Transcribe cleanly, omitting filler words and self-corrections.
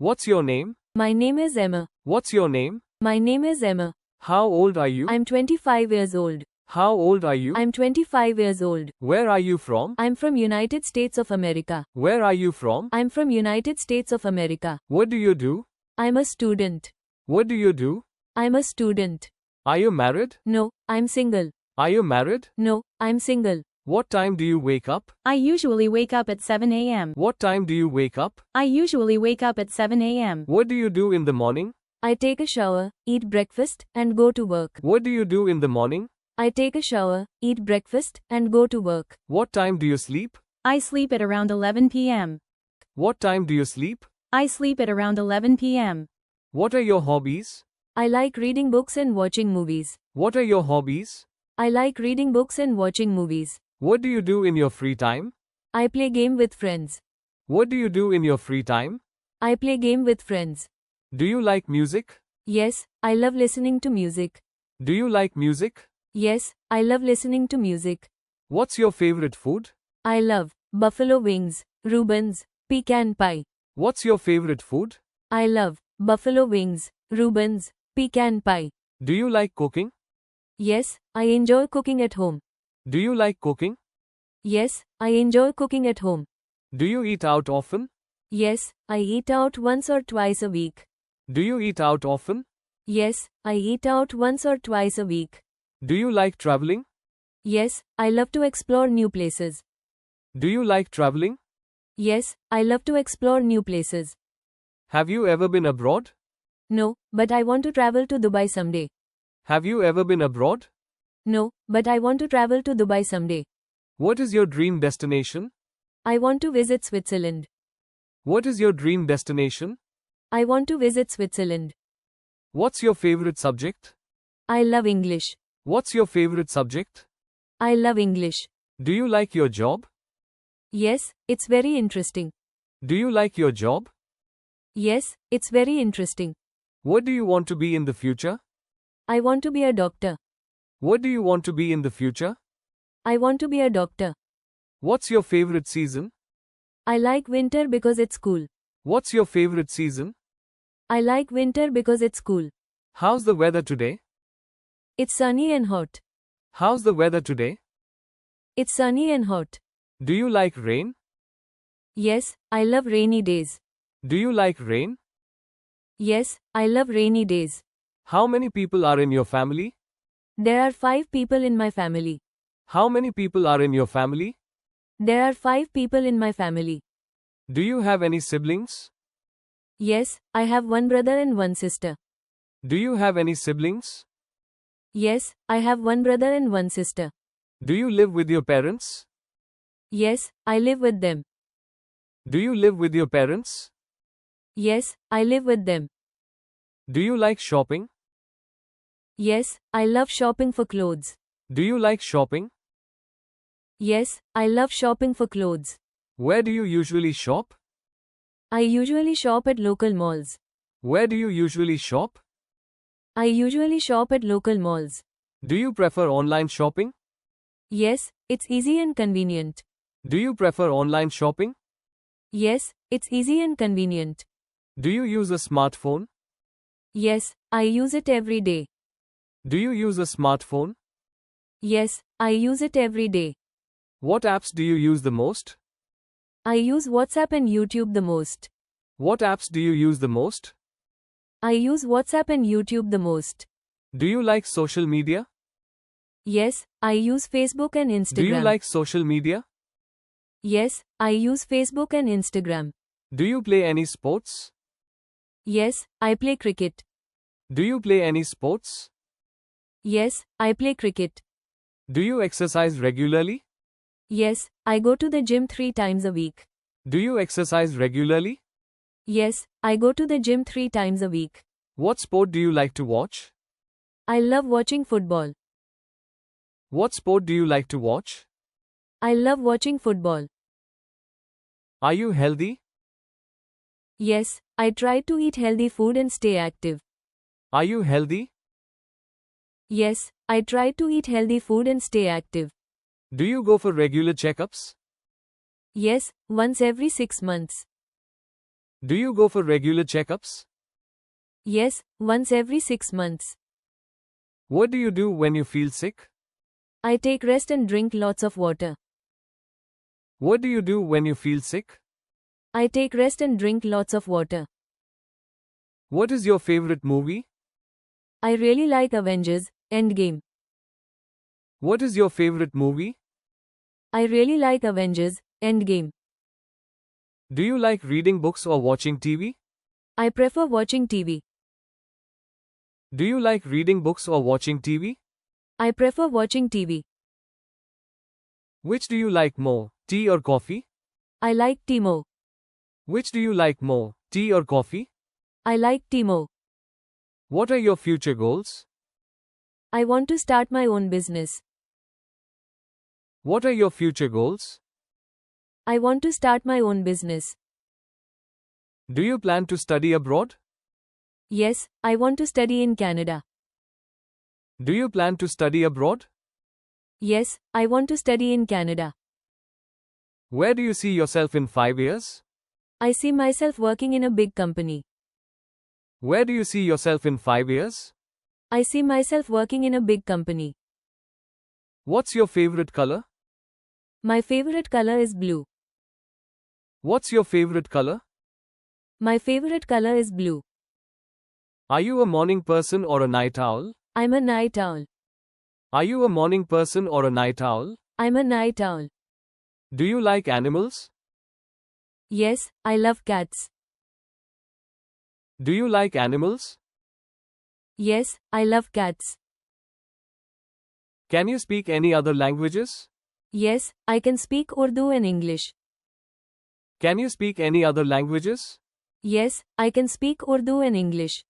What's your name? My name is Emma. What's your name? My name is Emma. How old are you? I'm 25 years old. How old are you? I'm 25 years old. Where are you from? I'm from United States of America. Where are you from? I'm from United States of America. What do you do? I'm a student. What do you do? I'm a student. Are you married? No, I'm single. Are you married? No, I'm single. What time do you wake up? I usually wake up at 7 a.m. What time do you wake up? I usually wake up at 7 a.m. What do you do in the morning? I take a shower, eat breakfast, and go to work. What do you do in the morning? I take a shower, eat breakfast, and go to work. What time do you sleep? I sleep at around 11 p.m. What time do you sleep? I sleep at around 11 p.m. What are your hobbies? I like reading books and watching movies. What are your hobbies? I like reading books and watching movies. What do you do in your free time? I play game with friends. What do you do in your free time? I play game with friends. Do you like music? Yes, I love listening to music. Do you like music? Yes, I love listening to music. What's your favorite food? I love buffalo wings, Reubens, pecan pie. What's your favorite food? I love buffalo wings, Reubens, pecan pie. Do you like cooking? Yes, I enjoy cooking at home. Do you like cooking? Yes, I enjoy cooking at home. Do you eat out often? Yes, I eat out once or twice a week. Do you eat out often? Yes, I eat out once or twice a week. Do you like traveling? Yes, I love to explore new places. Do you like traveling? Yes, I love to explore new places. Have you ever been abroad? No, but I want to travel to Dubai someday. Have you ever been abroad? No, but I want to travel to Dubai someday. What is your dream destination? I want to visit Switzerland. What is your dream destination? I want to visit Switzerland. What's your favorite subject? I love English. What's your favorite subject? I love English. Do you like your job? Yes, it's very interesting. Do you like your job? Yes, it's very interesting. What do you want to be in the future? I want to be a doctor. What do you want to be in the future? I want to be a doctor. What's your favorite season? I like winter because it's cool. What's your favorite season? I like winter because it's cool. How's the weather today? It's sunny and hot. How's the weather today? It's sunny and hot. Do you like rain? Yes, I love rainy days. Do you like rain? Yes, I love rainy days. How many people are in your family? There are 5 people in my family. How many people are in your family? There are 5 people in my family. Do you have any siblings? Yes, I have one brother and one sister. Do you have any siblings? Yes, I have one brother and one sister. Do you live with your parents? Yes, I live with them. Do you live with your parents? Yes, I live with them. Do you like shopping? Yes, I love shopping for clothes. Do you like shopping? Yes, I love shopping for clothes. Where do you usually shop? I usually shop at local malls. Where do you usually shop? I usually shop at local malls. Do you prefer online shopping? Yes, it's easy and convenient. Do you prefer online shopping? Yes, it's easy and convenient. Do you use a smartphone? Yes, I use it every day. Do you use a smartphone? Yes, I use it every day. What apps do you use the most? I use WhatsApp and YouTube the most. What apps do you use the most? I use WhatsApp and YouTube the most. Do you like social media? Yes, I use Facebook and Instagram. Do you like social media? Yes, I use Facebook and Instagram. Do you play any sports? Yes, I play cricket. Do you play any sports? Yes, I play cricket. Do you exercise regularly? Yes, I go to the gym 3 times a week. Do you exercise regularly? Yes, I go to the gym 3 times a week. What sport do you like to watch? I love watching football. What sport do you like to watch? I love watching football. Are you healthy? Yes, I try to eat healthy food and stay active. Are you healthy? Yes, I try to eat healthy food and stay active. Do you go for regular checkups? Yes, once every 6 months. Do you go for regular checkups? Yes, once every 6 months. What do you do when you feel sick? I take rest and drink lots of water. What do you do when you feel sick? I take rest and drink lots of water. What is your favorite movie? I really like Avengers Endgame. What is your favorite movie? I really like Avengers Endgame. Do you like reading books or watching TV? I prefer watching TV. Do you like reading books or watching TV? I prefer watching TV. Which do you like more, tea or coffee? I like tea more. Which do you like more, tea or coffee? I like tea more. What are your future goals? I want to start my own business. What are your future goals? I want to start my own business. Do you plan to study abroad? Yes, I want to study in Canada. Do you plan to study abroad? Yes, I want to study in Canada. Where do you see yourself in 5 years? I see myself working in a big company. Where do you see yourself in 5 years? I see myself working in a big company. What's your favorite color? My favorite color is blue. What's your favorite color? My favorite color is blue. Are you a morning person or a night owl? I'm a night owl. Are you a morning person or a night owl? I'm a night owl. Do you like animals? Yes, I love cats. Do you like animals? Yes, I love cats. Can you speak any other languages? Yes, I can speak Urdu and English. Can you speak any other languages? Yes, I can speak Urdu and English.